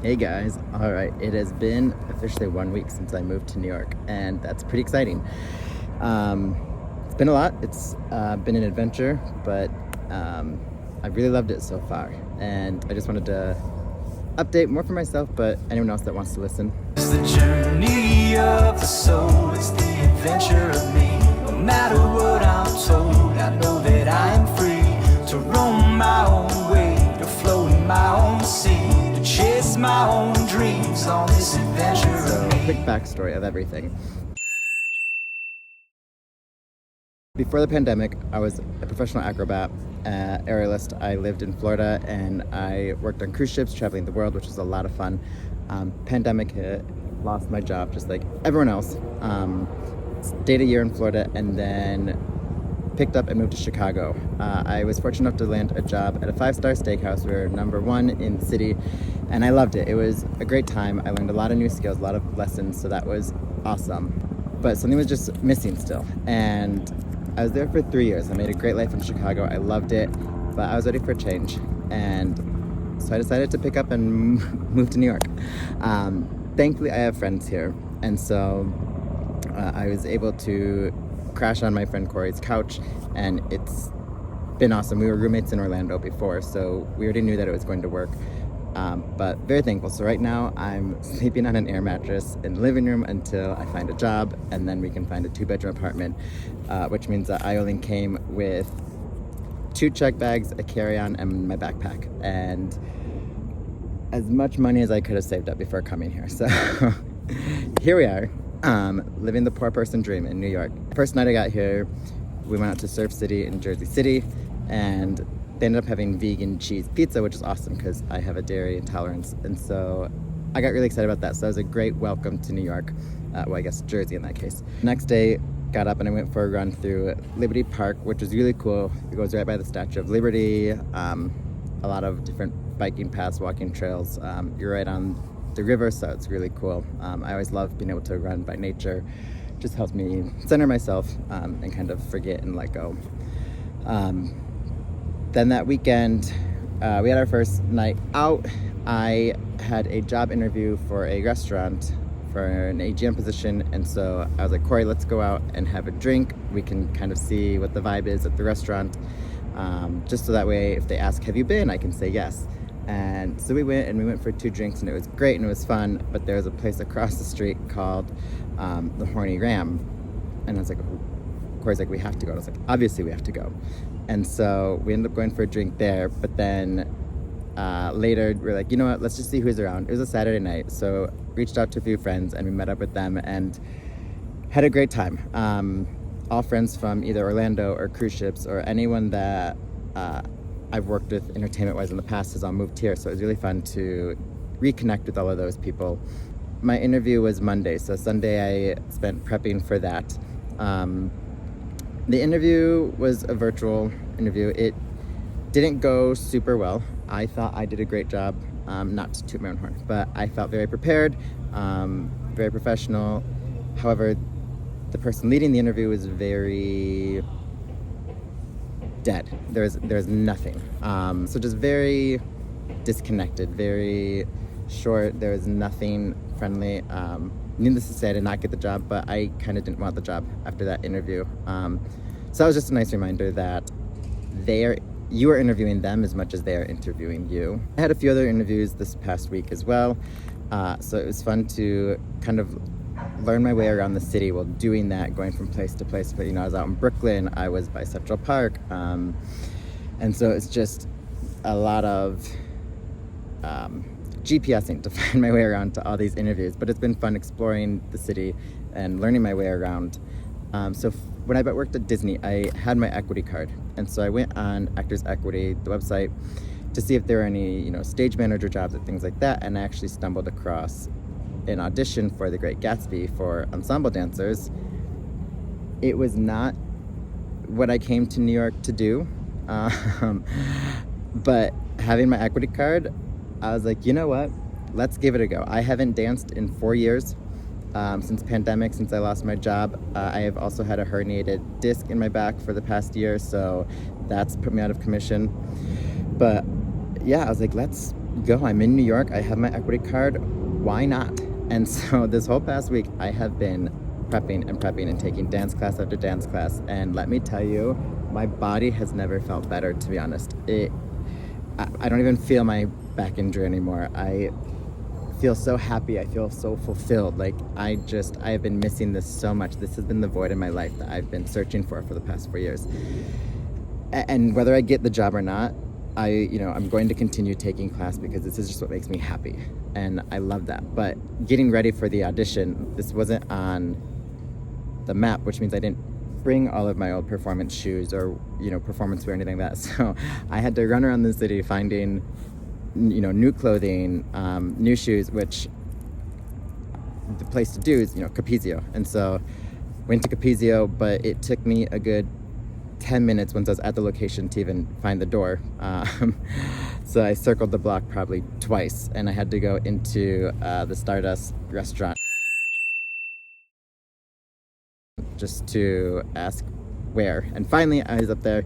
Hey guys, all right, it has been officially 1 week since I moved to New York, and that's pretty exciting. Um, it's been a lot, it's been an adventure, but I really loved it so far, and I just wanted to update more for myself, but anyone else that wants to listen. It's the journey of the soul, it's the adventure of me. No matter what I'm told, I know that I am free to roam my own way, to float in my own sea, to chase my own dreams on this adventure So, of me. quick backstory of everything. Before the pandemic, I was a professional acrobat, aerialist. I lived in Florida and I worked on cruise ships traveling the world, which was a lot of fun. Pandemic hit, lost my job just like everyone else. Stayed a year in Florida and then picked up and moved to Chicago. I was fortunate enough to land a job at a 5-star steakhouse. We were #1 in the city and I loved it. It was a great time. I learned a lot of new skills, a lot of lessons, so that was awesome. But something was just missing still. And I was there for 3 years. I made a great life in Chicago. I loved it, but I was ready for a change. And so I decided to pick up and move to New York. Thankfully, I have friends here. And so I was able to crash on my friend Corey's couch, and it's been awesome. We were roommates in Orlando before, so we already knew that it was going to work. But very thankful. So right now I'm sleeping on an air mattress in the living room until I find a job, and then we can find a 2-bedroom apartment, which means that I only came with 2 check bags, a carry-on, and my backpack, and as much money as I could have saved up before coming here. So here we are, living the poor person dream in New York. First night I got here, we went out to Surf City in Jersey City, and they ended up having vegan cheese pizza, which is awesome because I have a dairy intolerance. And so I got really excited about that. So that was a great welcome to New York. Well, I guess Jersey in that case. Next day, got up and I went for a run through Liberty Park, which is really cool. It goes right by the Statue of Liberty. A lot of different biking paths, walking trails. You're right on the river, so it's really cool. I always love being able to run by nature. Just helps me center myself and kind of forget and let go. Then that weekend, we had our first night out. I had a job interview for a restaurant for an AGM position, and so I was like, Corey, let's go out and have a drink. We can kind of see what the vibe is at the restaurant, just so that way if they ask, have you been, I can say yes. And so we went for 2 drinks, and it was great and it was fun, but there was a place across the street called the Horny Ram, and I was like, Corey's like, we have to go. And I was like, obviously we have to go. And so we ended up going for a drink there, but then later we're like, you know what, let's just see who's around. It was a Saturday night, so reached out to a few friends and we met up with them and had a great time. All friends from either Orlando or cruise ships, or anyone that I've worked with entertainment-wise in the past has all moved here, so it was really fun to reconnect with all of those people. My interview was Monday, so Sunday I spent prepping for that. The interview was a virtual interview. It didn't go super well. I thought I did a great job, not to toot my own horn, but I felt very prepared, very professional. However, the person leading the interview was very dead. There's nothing. So just very disconnected, very short. There was nothing friendly. Needless to say, I did not get the job, but I kind of didn't want the job after that interview. So that was just a nice reminder that you are interviewing them as much as they are interviewing you. I had a few other interviews this past week as well. So it was fun to kind of learn my way around the city while doing that, going from place to place. But, I was out in Brooklyn, I was by Central Park. And so it's just a lot of GPSing to find my way around to all these interviews, but it's been fun exploring the city and learning my way around. So when I worked at Disney, I had my equity card, and so I went on Actors Equity, the website, to see if there were any, stage manager jobs and things like that, and I actually stumbled across an audition for The Great Gatsby for ensemble dancers. It was not what I came to New York to do, but having my equity card, I was like, you know what? Let's give it a go. I haven't danced in 4 years, since pandemic, since I lost my job. I have also had a herniated disc in my back for the past year, so that's put me out of commission. But yeah, I was like, let's go. I'm in New York. I have my equity card. Why not? And so this whole past week, I have been prepping and taking dance class after dance class. And let me tell you, my body has never felt better, to be honest. I don't even feel my back injury anymore. I feel so happy. I feel so fulfilled. Like I have been missing this so much. This has been the void in my life that I've been searching for the past 4 years. And whether I get the job or not, I'm going to continue taking class because this is just what makes me happy. And I love that. But getting ready for the audition, this wasn't on the map, which means I didn't bring all of my old performance shoes or, performance wear or anything like that. So I had to run around the city finding, new clothing, new shoes, which the place to do is, Capezio. And so went to Capezio, but it took me a good 10 minutes once I was at the location to even find the door. So I circled the block probably twice, and I had to go into the Stardust restaurant just to ask where. And finally I was up there,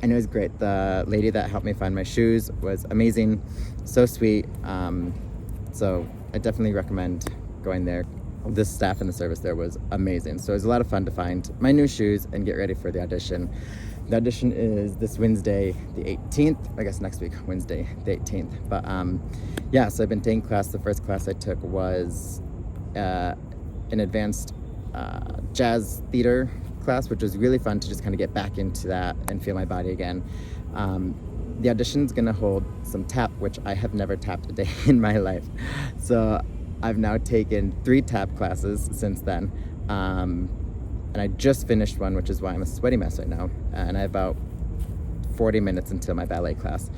and it was great. The lady that helped me find my shoes was amazing, so sweet. So I definitely recommend going there. The staff and the service there was amazing. So it was a lot of fun to find my new shoes and get ready for the audition. The audition is this Wednesday, the 18th. I guess next week, Wednesday, the 18th. But so I've been taking class. The first class I took was an advanced jazz theater class, which was really fun to just kind of get back into that and feel my body again. The audition's gonna hold some tap, which I have never tapped a day in my life. So I've now taken 3 tap classes since then. And I just finished one, which is why I'm a sweaty mess right now. And I have about 40 minutes until my ballet class.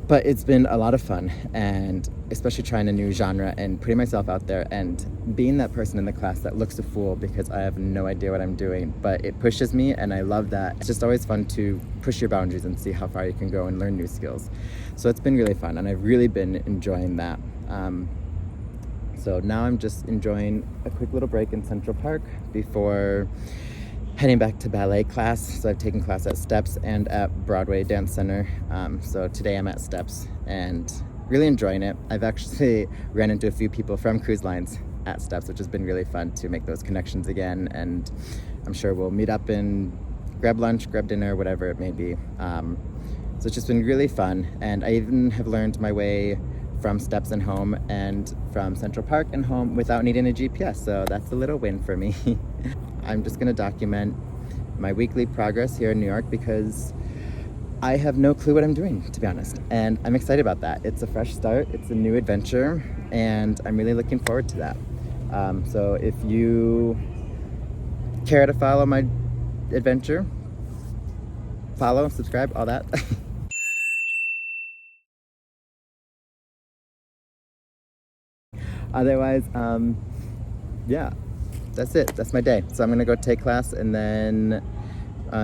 But it's been a lot of fun, and especially trying a new genre and putting myself out there and being that person in the class that looks a fool because I have no idea what I'm doing, but it pushes me, and I love that. It's just always fun to push your boundaries and see how far you can go and learn new skills. So it's been really fun, and I've really been enjoying that. So now I'm just enjoying a quick little break in Central Park before heading back to ballet class. So I've taken class at Steps and at Broadway Dance Center. So today I'm at Steps and really enjoying it. I've actually ran into a few people from cruise lines at Steps, which has been really fun to make those connections again. And I'm sure we'll meet up and grab lunch, grab dinner, whatever it may be. So it's just been really fun. And I even have learned my way from Steps and home and from Central Park and home without needing a GPS. So that's a little win for me. I'm just gonna document my weekly progress here in New York because I have no clue what I'm doing, to be honest. And I'm excited about that. It's a fresh start, it's a new adventure, and I'm really looking forward to that. So if you care to follow my adventure, follow, subscribe, all that. Otherwise, that's it. That's my day. So I'm gonna go take class and then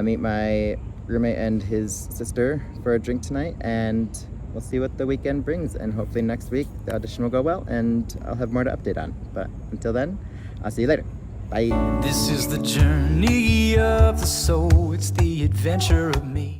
meet my roommate and his sister for a drink tonight, and we'll see what the weekend brings. And hopefully next week the audition will go well and I'll have more to update on. But until then, I'll see you later. Bye. This is the journey of the soul, it's the adventure of me.